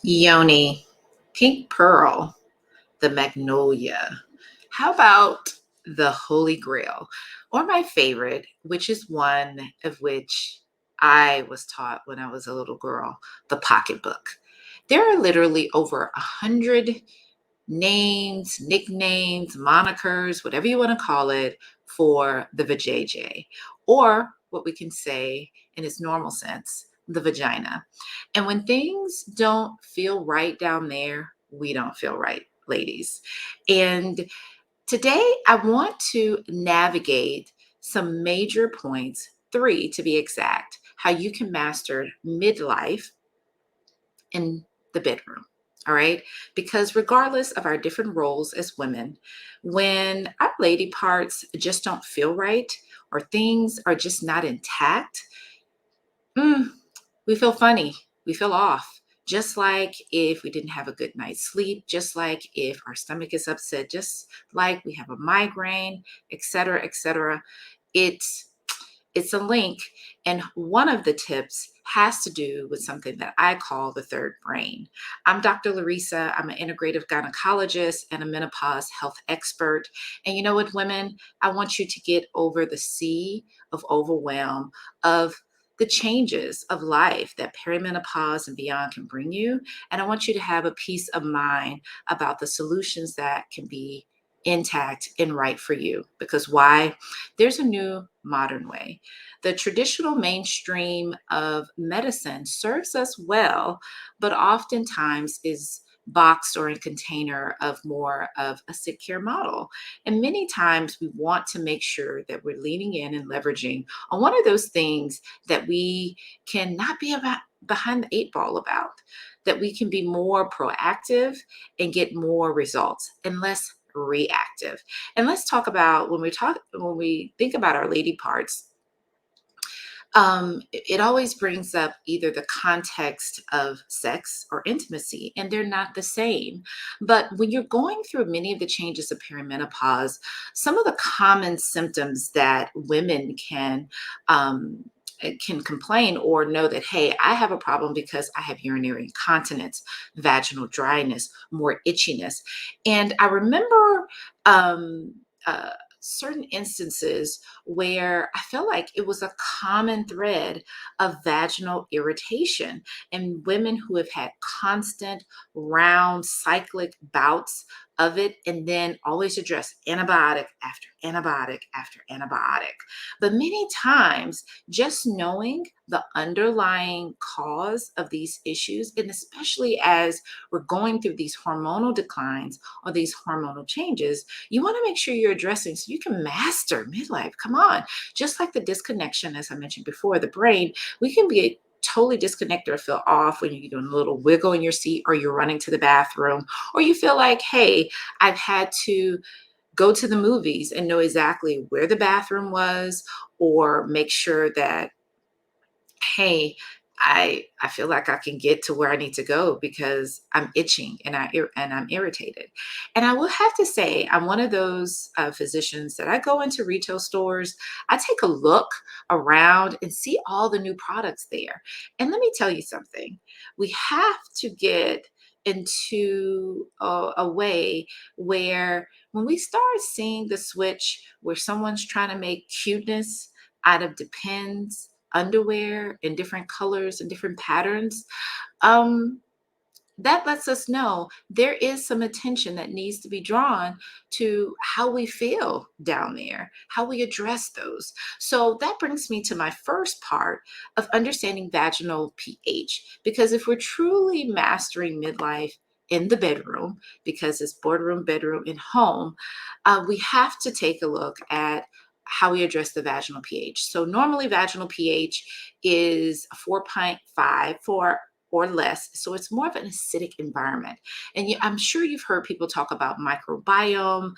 Yoni, pink pearl, the magnolia. How about the Holy Grail? Or my favorite, which is one of which I was taught when I was a little girl, the pocketbook. There are literally over 100 names, nicknames, monikers, whatever you want to call it, for the vajayjay, or what we can say in its normal sense, the vagina. And when things don't feel right down there, we don't feel right, ladies. And today I want to navigate some major points, three to be exact, how you can master midlife in the bedroom. All right. Because regardless of our different roles as women, when our lady parts just don't feel right or things are just not intact, mm, we feel funny. We feel off. Just like if we didn't have a good night's sleep, just like if our stomach is upset, just like we have a migraine, et cetera, et cetera. It's it's a link. And one of the tips has to do with something that I call the third brain. I'm Dr. LaReesa. I'm an integrative gynecologist and a menopause health expert. And you know what, women? I want you to get over the sea of overwhelm of the changes of life that perimenopause and beyond can bring you. And I want you to have a peace of mind about the solutions that can be intact and right for you. Because why? There's a new modern way. The traditional mainstream of medicine serves us well, but oftentimes is boxed or in container of more of a sick care model. And many times we want to make sure that we're leaning in and leveraging on one of those things that we cannot be about behind the eight ball about, that we can be more proactive and get more results and less reactive. And let's talk about when we think about our lady parts, it always brings up either the context of sex or intimacy, and they're not the same. But when you're going through many of the changes of perimenopause, some of the common symptoms that women can complain or know that, hey, I have a problem because I have urinary incontinence, vaginal dryness, more itchiness. And I remember uh, certain instances where I felt like it was a common thread of vaginal irritation in women who have had constant round cyclic bouts of it, and then always address antibiotic after antibiotic after antibiotic. But many times, just knowing the underlying cause of these issues, and especially as we're going through these hormonal declines or these hormonal changes, you want to make sure you're addressing so you can master midlife. Come on. Just like the disconnection, as I mentioned before, the brain, we can be totally disconnected or feel off when you're doing a little wiggle in your seat or you're running to the bathroom or you feel like, hey, I've had to go to the movies and know exactly where the bathroom was or make sure that, hey, I feel like I can get to where I need to go because I'm itching and I'm irritated. And I will have to say, I'm one of those physicians that I go into retail stores, I take a look around and see all the new products there. And let me tell you something, we have to get into a way where when we start seeing the switch where someone's trying to make cuteness out of Depends underwear in different colors and different patterns, um, that lets us know there is some attention that needs to be drawn to how we feel down there, how we address those. So that brings me to my first part of understanding vaginal pH. Because if we're truly mastering midlife in the bedroom, because it's boardroom, bedroom, and home, we have to take a look at how we address the vaginal pH. So normally vaginal pH is 4.5 for or less. So it's more of an acidic environment. And I'm sure you've heard people talk about microbiome,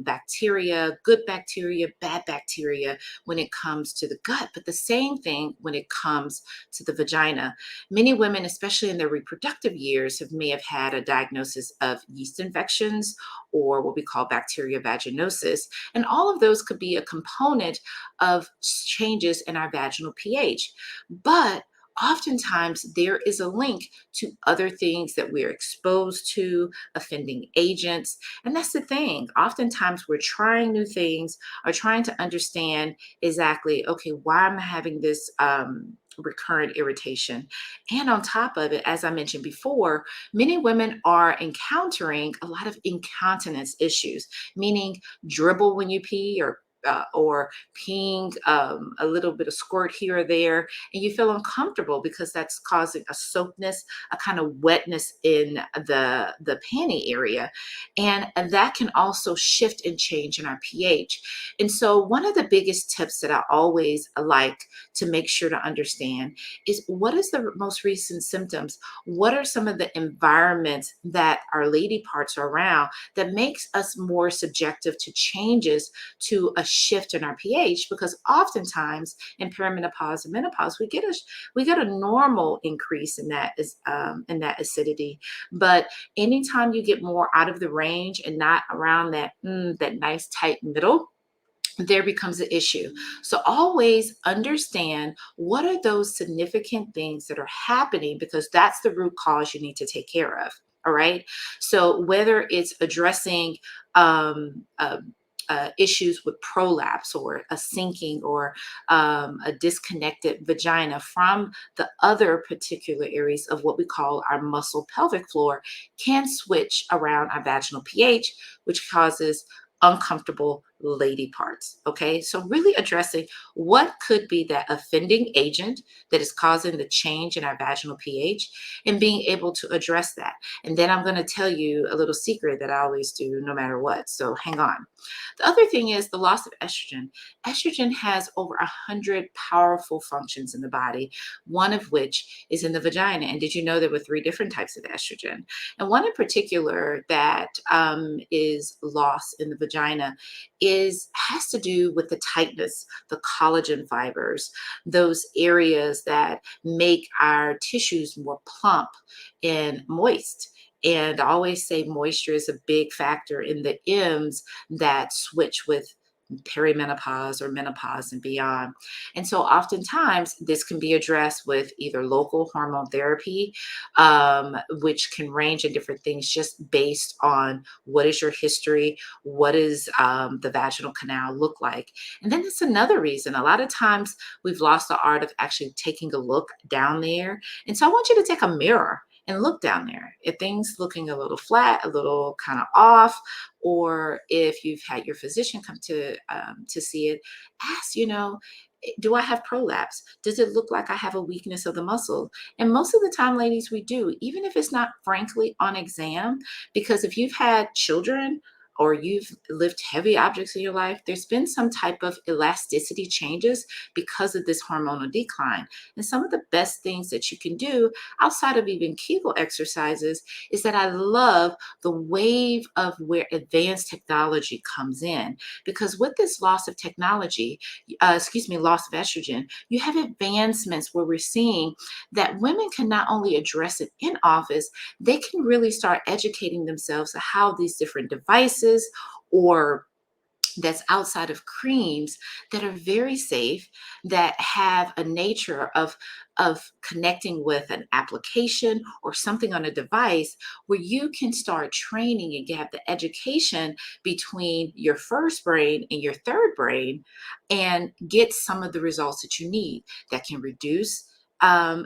bacteria, good bacteria, bad bacteria when it comes to the gut, but the same thing when it comes to the vagina. Many women, especially in their reproductive years, may have had a diagnosis of yeast infections or what we call bacteria vaginosis. And all of those could be a component of changes in our vaginal pH. But oftentimes there is a link to other things that we're exposed to, offending agents. And that's the thing. Oftentimes we're trying new things or trying to understand exactly, okay, why am I having this recurrent irritation? And on top of it, as I mentioned before, many women are encountering a lot of incontinence issues, meaning dribble when you pee or peeing a little bit of squirt here or there, and you feel uncomfortable because that's causing a soakness, a kind of wetness in the panty area, and that can also shift and change in our pH. And so, one of the biggest tips that I always like to make sure to understand is what is the most recent symptoms? What are some of the environments that our lady parts are around that makes us more subjective to changes to a shift in our pH? Because oftentimes in perimenopause and menopause, we get a normal increase in that is in that acidity. But anytime you get more out of the range and not around that nice tight middle, there becomes an issue. So always understand what are those significant things that are happening, because that's the root cause you need to take care of. All right. So whether it's addressing um, uh, issues with prolapse or a sinking or a disconnected vagina from the other particular areas of what we call our muscle pelvic floor, can switch around our vaginal pH, which causes uncomfortable lady parts. Okay, so really addressing what could be that offending agent that is causing the change in our vaginal pH and being able to address that. And then I'm going to tell you a little secret that I always do no matter what. So hang on. The other thing is the loss of estrogen. Estrogen has over 100 powerful functions in the body, one of which is in the vagina. And did you know there were three different types of estrogen? And one in particular that is lost in the vagina is has to do with the tightness, the collagen fibers, those areas that make our tissues more plump and moist. And I always say moisture is a big factor in the M's that switch with perimenopause or menopause and beyond. And so oftentimes this can be addressed with either local hormone therapy, which can range in different things just based on what is your history, what is the vaginal canal look like. And then that's another reason. A lot of times we've lost the art of actually taking a look down there. And so I want you to take a mirror and look down there. If things looking a little flat, a little kind of off, or if you've had your physician come to see it, ask, do I have prolapse? Does it look like I have a weakness of the muscle? And most of the time, ladies, we do, even if it's not frankly on exam, because if you've had children or you've lifted heavy objects in your life, there's been some type of elasticity changes because of this hormonal decline. And some of the best things that you can do outside of even Kegel exercises is that I love the wave of where advanced technology comes in. Because with this loss of technology, loss of estrogen, you have advancements where we're seeing that women can not only address it in office, they can really start educating themselves to how these different devices or that's outside of creams that are very safe, that have a nature of connecting with an application or something on a device where you can start training and get the education between your first brain and your third brain and get some of the results that you need that can reduce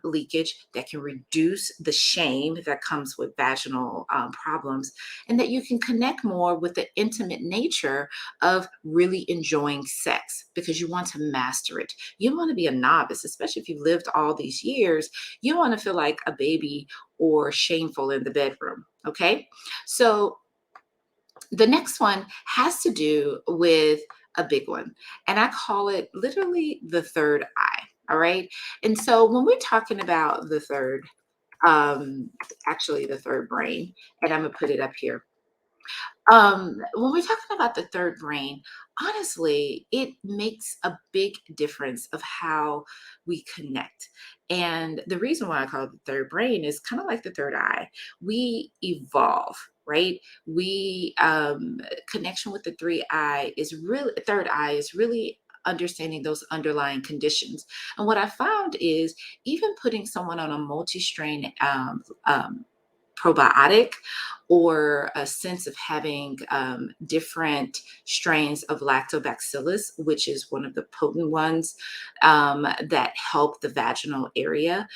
leakage, that can reduce the shame that comes with vaginal problems, and that you can connect more with the intimate nature of really enjoying sex because you want to master it. You want to be a novice, especially if you've lived all these years. You want to feel like a baby or shameful in the bedroom. Okay. So the next one has to do with a big one, and I call it literally the third eye. All right. And so when we're talking about the third, actually the third brain, and I'm going to put it up here. When we're talking about the third brain, honestly, it makes a big difference of how we connect. And the reason why I call it the third brain is kind of like the third eye. We evolve, right? We connection with the third eye is really understanding those underlying conditions. And what I found is even putting someone on a multi-strain probiotic, or a sense of having different strains of lactobacillus, which is one of the potent ones that help the vaginal area,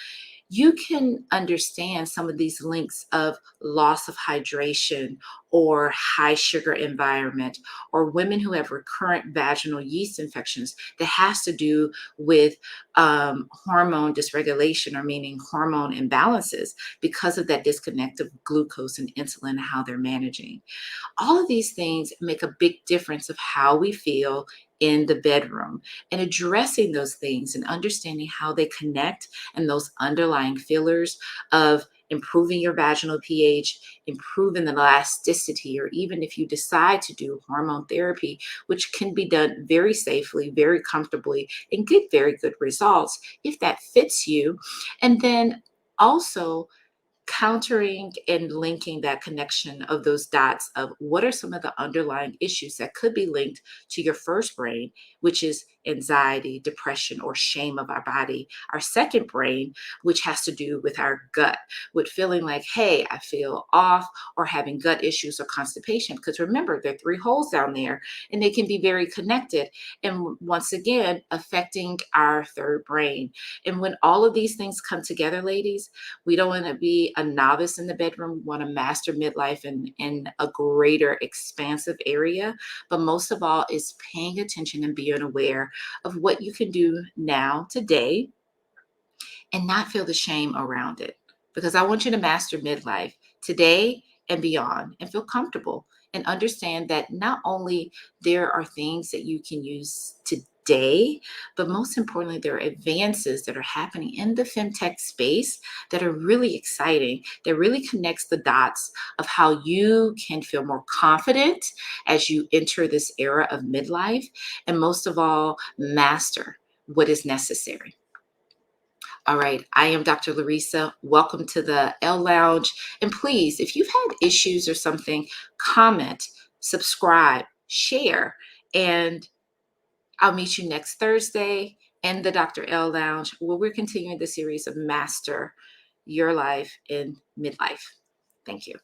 you can understand some of these links of loss of hydration or high sugar environment, or women who have recurrent vaginal yeast infections that has to do with hormone dysregulation, or meaning hormone imbalances because of that disconnect of glucose and insulin and how they're managing. All of these things make a big difference of how we feel in the bedroom, and addressing those things and understanding how they connect, and those underlying fillers of improving your vaginal pH, improving the elasticity, or even if you decide to do hormone therapy, which can be done very safely, very comfortably, and get very good results if that fits you. And then also countering and linking that connection of those dots of what are some of the underlying issues that could be linked to your first brain, which is anxiety, depression, or shame of our body. Our second brain, which has to do with our gut, with feeling like, hey, I feel off, or having gut issues or constipation. Because remember, there are three holes down there, and they can be very connected. And once again, affecting our third brain. And when all of these things come together, ladies, we don't want to be a novice in the bedroom. We want to master midlife in a greater expansive area. But most of all is paying attention and being aware of what you can do now, today, and not feel the shame around it. Because I want you to master midlife today and beyond, and feel comfortable and understand that not only there are things that you can use today, but most importantly, there are advances that are happening in the femtech space that are really exciting, that really connects the dots of how you can feel more confident as you enter this era of midlife, and most of all, master what is necessary. All right, I am Dr. LaReesa. Welcome to the L Lounge. And please, if you've had issues or something, comment, subscribe, share, and I'll meet you next Thursday in the Dr. L Lounge, where we're continuing the series of Master Your Life in Midlife. Thank you.